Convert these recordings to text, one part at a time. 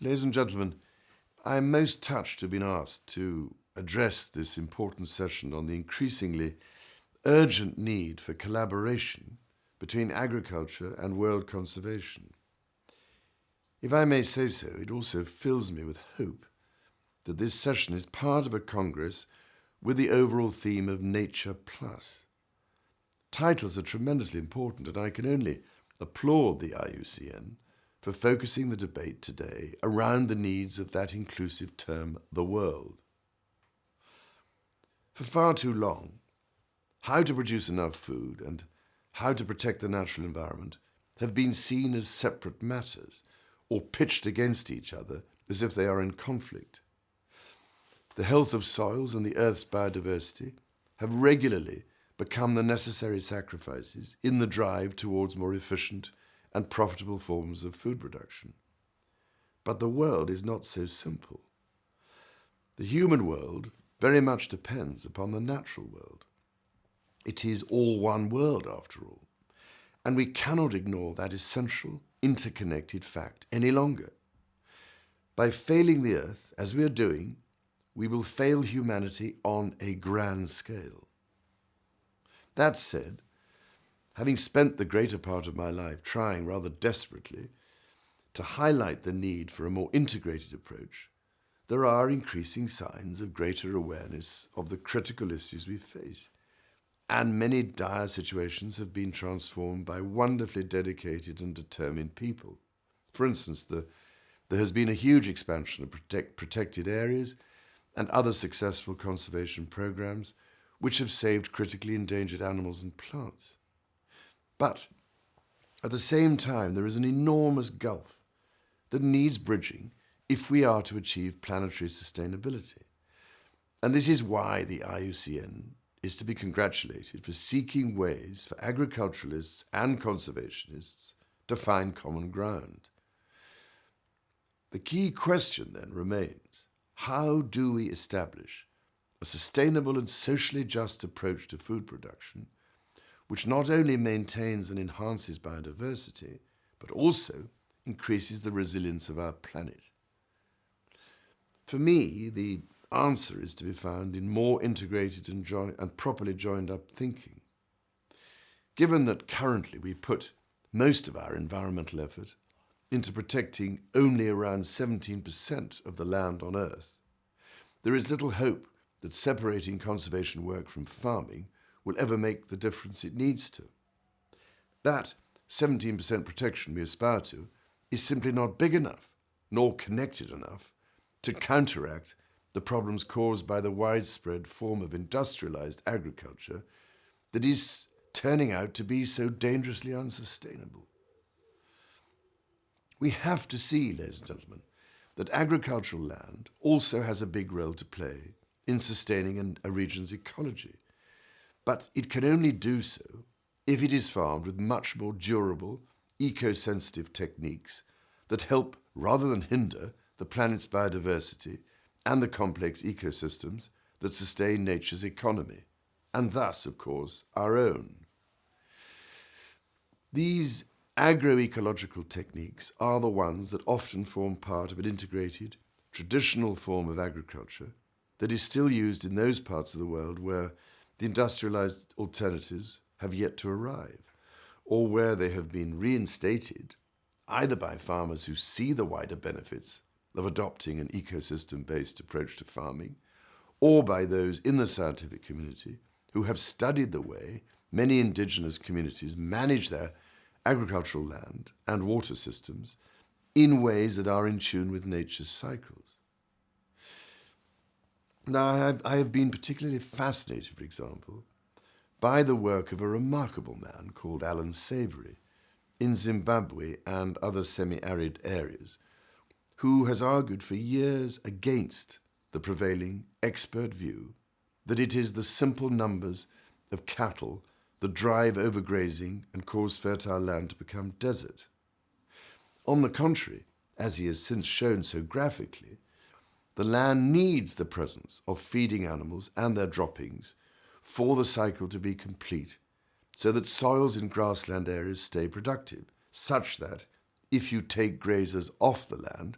Ladies and gentlemen, I am most touched to have been asked to address this important session on the increasingly urgent need for collaboration between agriculture and world conservation. If I may say so, it also fills me with hope that this session is part of a Congress with the overall theme of Nature Plus. Titles are tremendously important, and I can only applaud the IUCN for focusing the debate today around the needs of that inclusive term, the world. For far too long, how to produce enough food and how to protect the natural environment have been seen as separate matters or pitched against each other as if they are in conflict. The health of soils and the Earth's biodiversity have regularly become the necessary sacrifices in the drive towards more efficient and profitable forms of food production. But the world is not so simple. The human world very much depends upon the natural world. It is all one world, after all, and we cannot ignore that essential, interconnected fact any longer. By failing the Earth, as we are doing, we will fail humanity on a grand scale. That said, having spent the greater part of my life trying rather desperately to highlight the need for a more integrated approach, there are increasing signs of greater awareness of the critical issues we face. And many dire situations have been transformed by wonderfully dedicated and determined people. For instance, there has been a huge expansion of protected areas and other successful conservation programs which have saved critically endangered animals and plants. But at the same time, there is an enormous gulf that needs bridging if we are to achieve planetary sustainability. And this is why the IUCN is to be congratulated for seeking ways for agriculturalists and conservationists to find common ground. The key question then remains, how do we establish a sustainable and socially just approach to food production which not only maintains and enhances biodiversity, but also increases the resilience of our planet? For me, the answer is to be found in more integrated and properly joined up thinking. Given that currently we put most of our environmental effort into protecting only around 17% of the land on Earth, there is little hope that separating conservation work from farming will ever make the difference it needs to. That 17% protection we aspire to is simply not big enough, nor connected enough, to counteract the problems caused by the widespread form of industrialized agriculture that is turning out to be so dangerously unsustainable. We have to see, ladies and gentlemen, that agricultural land also has a big role to play in sustaining a region's ecology. But it can only do so if it is farmed with much more durable, eco-sensitive techniques that help rather than hinder the planet's biodiversity and the complex ecosystems that sustain nature's economy, and thus, of course, our own. These agroecological techniques are the ones that often form part of an integrated, traditional form of agriculture that is still used in those parts of the world where the industrialized alternatives have yet to arrive, or where they have been reinstated either by farmers who see the wider benefits of adopting an ecosystem-based approach to farming, or by those in the scientific community who have studied the way many indigenous communities manage their agricultural land and water systems in ways that are in tune with nature's cycles. Now, I have been particularly fascinated, for example, by the work of a remarkable man called Alan Savory in Zimbabwe and other semi-arid areas, who has argued for years against the prevailing expert view that it is the simple numbers of cattle that drive overgrazing and cause fertile land to become desert. On the contrary, as he has since shown so graphically, the land needs the presence of feeding animals and their droppings for the cycle to be complete, so that soils in grassland areas stay productive, such that if you take grazers off the land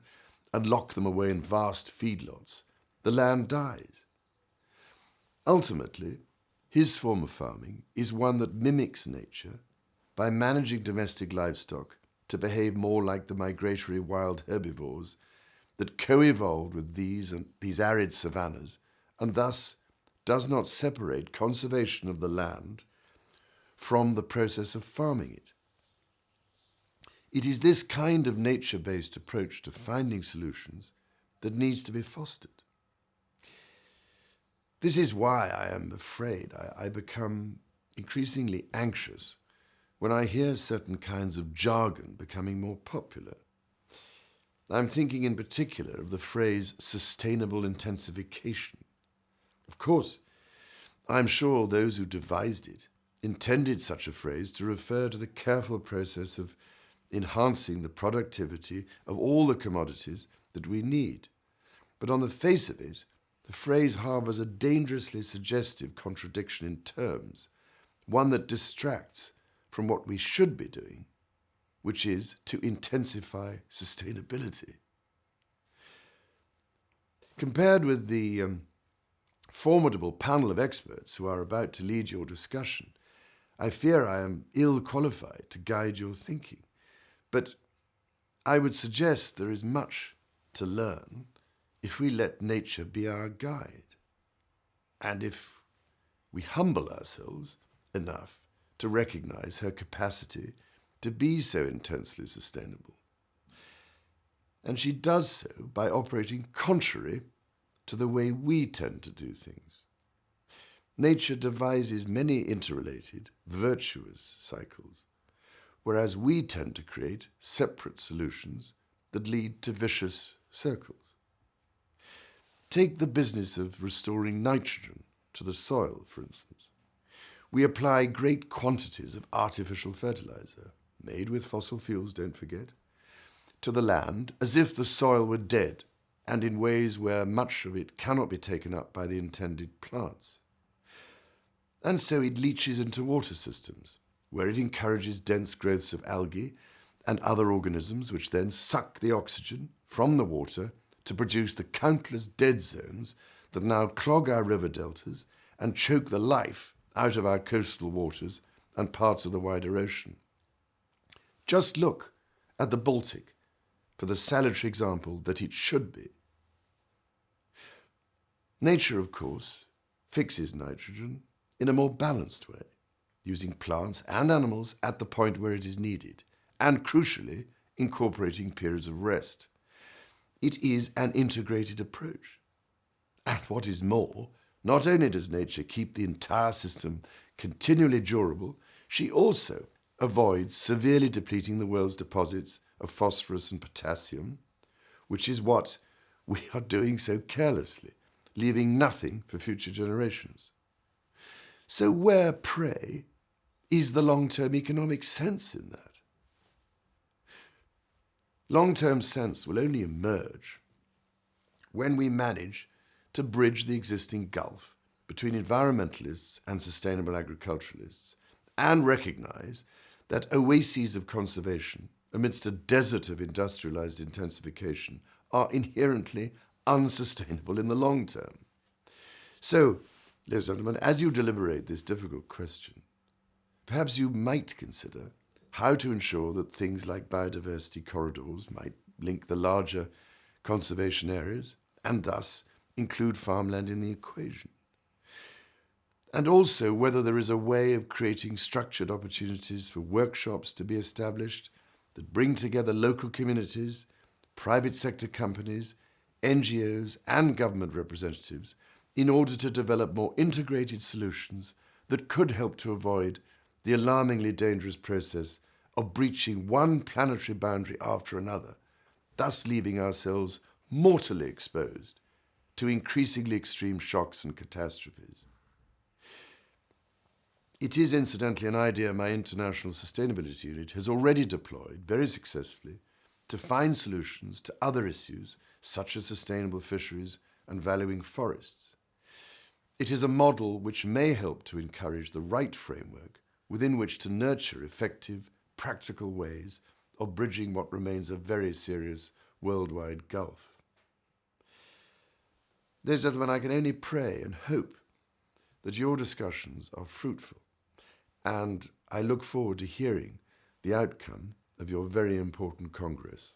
and lock them away in vast feedlots, the land dies. Ultimately, his form of farming is one that mimics nature by managing domestic livestock to behave more like the migratory wild herbivores that co-evolved with these arid savannas, and thus does not separate conservation of the land from the process of farming it. It is this kind of nature-based approach to finding solutions that needs to be fostered. This is why I am afraid I become increasingly anxious when I hear certain kinds of jargon becoming more popular. I'm thinking in particular of the phrase sustainable intensification. Of course, I'm sure those who devised it intended such a phrase to refer to the careful process of enhancing the productivity of all the commodities that we need. But on the face of it, the phrase harbors a dangerously suggestive contradiction in terms, one that distracts from what we should be doing, which is to intensify sustainability. Compared with the formidable panel of experts who are about to lead your discussion, I fear I am ill qualified to guide your thinking. But I would suggest there is much to learn if we let nature be our guide, and if we humble ourselves enough to recognize her capacity to be so intensely sustainable. And she does so by operating contrary to the way we tend to do things. Nature devises many interrelated, virtuous cycles, whereas we tend to create separate solutions that lead to vicious circles. Take the business of restoring nitrogen to the soil, for instance. We apply great quantities of artificial fertilizer, made with fossil fuels, don't forget, to the land as if the soil were dead, and in ways where much of it cannot be taken up by the intended plants. And so it leaches into water systems, where it encourages dense growths of algae and other organisms which then suck the oxygen from the water to produce the countless dead zones that now clog our river deltas and choke the life out of our coastal waters and parts of the wider ocean. Just look at the Baltic for the salutary example that it should be. Nature, of course, fixes nitrogen in a more balanced way, using plants and animals at the point where it is needed, and crucially, incorporating periods of rest. It is an integrated approach. And what is more, not only does nature keep the entire system continually durable, she also avoids severely depleting the world's deposits of phosphorus and potassium, which is what we are doing so carelessly, leaving nothing for future generations. So where, pray, is the long-term economic sense in that? Long-term sense will only emerge when we manage to bridge the existing gulf between environmentalists and sustainable agriculturalists and recognize that oases of conservation amidst a desert of industrialized intensification are inherently unsustainable in the long term. So, ladies and gentlemen, as you deliberate this difficult question, perhaps you might consider how to ensure that things like biodiversity corridors might link the larger conservation areas and thus include farmland in the equation. And also whether there is a way of creating structured opportunities for workshops to be established that bring together local communities, private sector companies, NGOs and government representatives in order to develop more integrated solutions that could help to avoid the alarmingly dangerous process of breaching one planetary boundary after another, thus leaving ourselves mortally exposed to increasingly extreme shocks and catastrophes. It is incidentally an idea my International Sustainability Unit has already deployed very successfully to find solutions to other issues such as sustainable fisheries and valuing forests. It is a model which may help to encourage the right framework within which to nurture effective, practical ways of bridging what remains a very serious worldwide gulf. Ladies and gentlemen, I can only pray and hope that your discussions are fruitful, and I look forward to hearing the outcome of your very important Congress.